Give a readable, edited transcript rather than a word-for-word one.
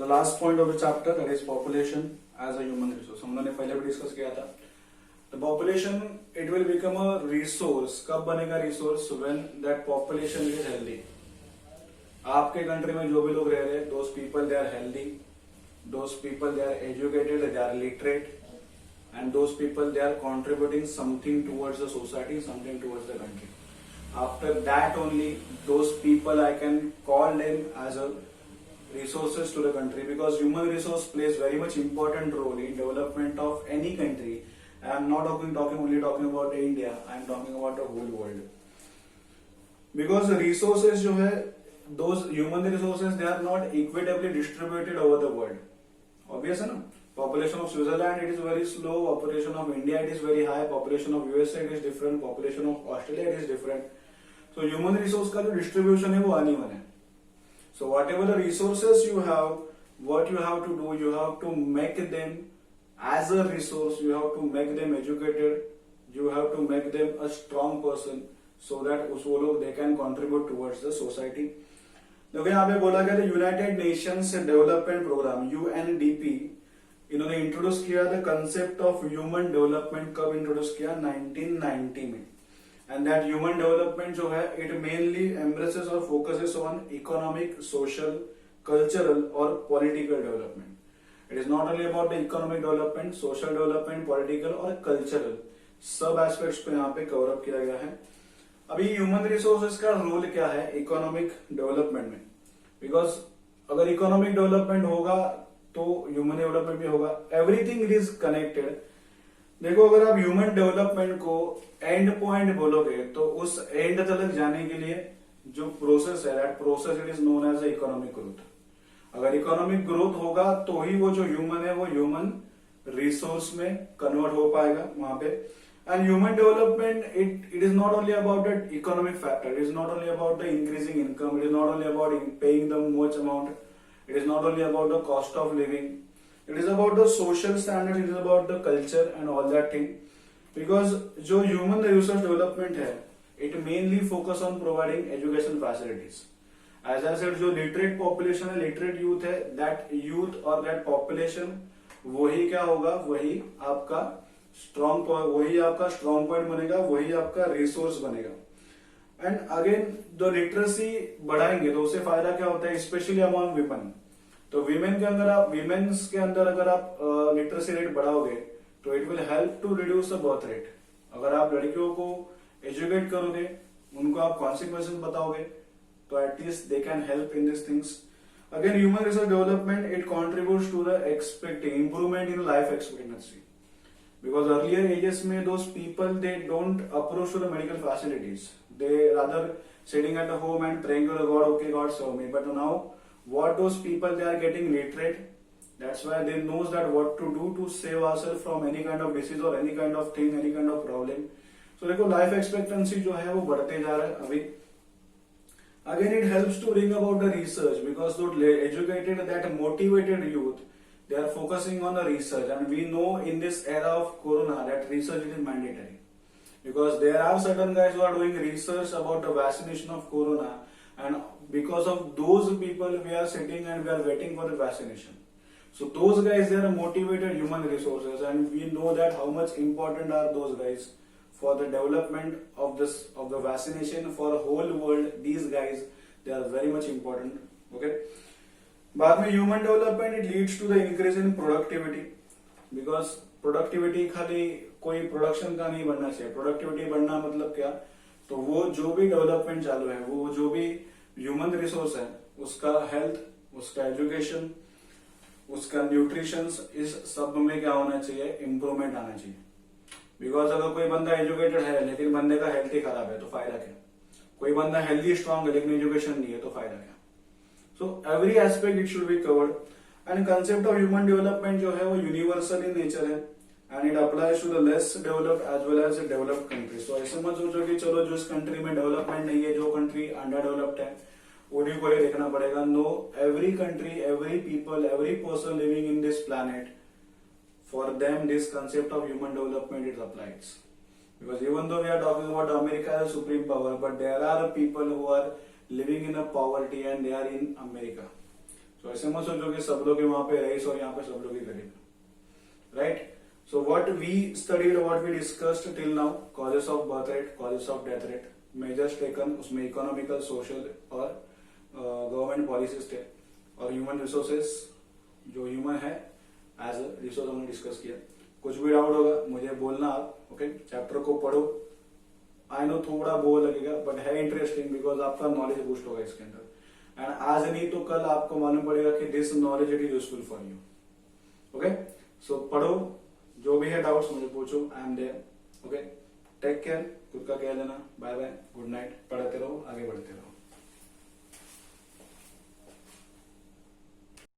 The last point of the chapter that is population as a human resource. हम लोगों ने पहले भी डिस्कस किया था. The population it will become a resource. कब बनेगा resource? When that population is healthy. आपके कंट्री में जो भी लोग रह रहे हैं, those people they are healthy, those people they are educated, they are literate, and those people they are contributing something towards the society, something towards the country. After that only those people I can call them as a resources to the country, because human resource plays very much important role in development of any country. I am not only talking about India, I am talking about the whole world, because the resources जो है, those human resources they are not equitably distributed over the world. Obvious है ना. Population of Switzerland it is very slow, population of India it is very high, population of USA it is different, population of Australia it is different. So human resource का जो distribution है वो uneven है. So whatever the resources you have, what you have to do, you have to make them as a resource, you have to make them educated, you have to make them a strong person, so that वो लोग they can contribute towards the society. देखो यहाँ पे बोला गया था United Nations Development Programme UNDP, इन्होंने introduce किया the concept of human development. कब इंट्रोड्यूस किया? 1990 में. एंड दैट ह्यूमन डेवलपमेंट जो है इट मेनली एम्ब्रेसेस और focuses on economic, social, cultural और political development. It is not only about the economic development, social development, political और cultural सब aspects पे यहाँ पे कवर अप किया गया है. अभी ह्यूमन रिसोर्सेज का रोल क्या है इकोनॉमिक डेवलपमेंट में? बिकॉज अगर इकोनॉमिक डेवलपमेंट होगा तो ह्यूमन डेवलपमेंट भी होगा. Everything it is connected. देखो अगर आप ह्यूमन डेवलपमेंट को एंड पॉइंट बोलोगे तो उस एंड तक जाने के लिए जो प्रोसेस है that process it is known as economic growth. अगर इकोनॉमिक ग्रोथ होगा तो ही वो जो ह्यूमन है वो ह्यूमन रिसोर्स में कन्वर्ट हो पाएगा वहां पे. And human development it is not only about the economic factor, it is not only about the increasing income, it is not only about paying the much amount. It is not only about the cost of living, it is about the social standards, it is about the culture and all that thing. Because जो human resource development है, it mainly focus on providing education facilities. As I said, जो literate population है, literate youth है, that youth or that population वही क्या होगा? वही आपका strong point बनेगा, वही आपका resource बनेगा. एंड अगेन जो लिटरेसी बढ़ाएंगे तो उससे फायदा क्या होता है? Specially among women. तो विमेन के अंदर अगर आप लिटरेसी रेट बढ़ाओगे तो it will help to reduce the birth rate. अगर आप लड़कियों को एजुकेट करोगे, उनको आप कॉन्सिक्वेंसेस बताओगे, तो at least they can help in this things. Again human resource development it contributes to the expecting improvement in life expectancy. Because earlier ages में those people they don't approach to the medical facilities. They rather sitting at the home and praying to the God, okay God serve me. But now what those people they are getting literate. That's why they knows that what to do to save ourselves from any kind of disease or any kind of thing, any kind of problem. So देखो life expectancy जो है वो बढ़ते जा रहा है अभी. Again it helps to bring about the research, because those educated that motivated youth they are focusing on the research, and we know in this era of corona that research is mandatory, because there are certain guys who are doing research about the vaccination of corona, and because of those people we are sitting and we are waiting for the vaccination. So those guys they are motivated human resources, and we know that how much important are those guys for the development of the vaccination for the whole world. These guys they are very much important. Okay. बाद में human development it leads to the increase in productivity. Because productivity खाली कोई production का नहीं बनना चाहिए. Productivity बढ़ना मतलब क्या? तो वो जो भी डेवलपमेंट चालू है, वो जो भी ह्यूमन रिसोर्स है, उसका हेल्थ, उसका एजुकेशन, उसका न्यूट्रिशन, इस सब में क्या होना चाहिए? इंप्रूवमेंट आना चाहिए. बिकॉज अगर कोई बंदा एजुकेटेड है लेकिन बंदे का हेल्थ ही खराब है तो फायदा क्या? कोई बंदा हेल्थी स्ट्रांग है लेकिन एजुकेशन नहीं है तो फायदा क्या? So every aspect it should be covered. And concept of human development जो है वो universal in nature है, and it applies to the less developed as well as the developed countries. So ऐसे मत सोचो कि चलो जिस कंट्री में डेवलपमेंट नहीं है, जो कंट्री अंडर डेवलप्ड है उन्हीं को ही देखना पड़ेगा. No, every country, every people, every person living in this planet, for them this concept of human development is applied. Because even though we are talking about America as a supreme power, but there are people who are living in a poverty and they are in America. तो ऐसे मत सोचो कि सब लोग वहां पे rice और यहाँ पे सब लोग गरीब, right. So what we studied, what we discussed till now, causes of birth rate, causes of death rate, measures taken, उसमें इकोनॉमिकल, सोशल और गवर्नमेंट पॉलिसीज थे, और ह्यूमन रिसोर्सेज जो ह्यूमन है एज अ रिसोर्स हमने डिस्कस किया. कुछ भी डाउट होगा मुझे बोलना आप, ओके. चैप्टर को पढ़ो. आई नो थोड़ा बोर लगेगा बट है इंटरेस्टिंग, बिकॉज आपका नॉलेज बूस्ट होगा इसके अंदर. एंड आज नहीं तो कल आपको मालूम पड़ेगा कि this knowledge it is useful for you. Okay, so पढ़ो, जो भी है डाउट्स मुझे पूछो, I am there. Okay, take care, खुद का ख्याल लेना. Bye bye, good night. पढ़ते रहो, आगे बढ़ते रहो.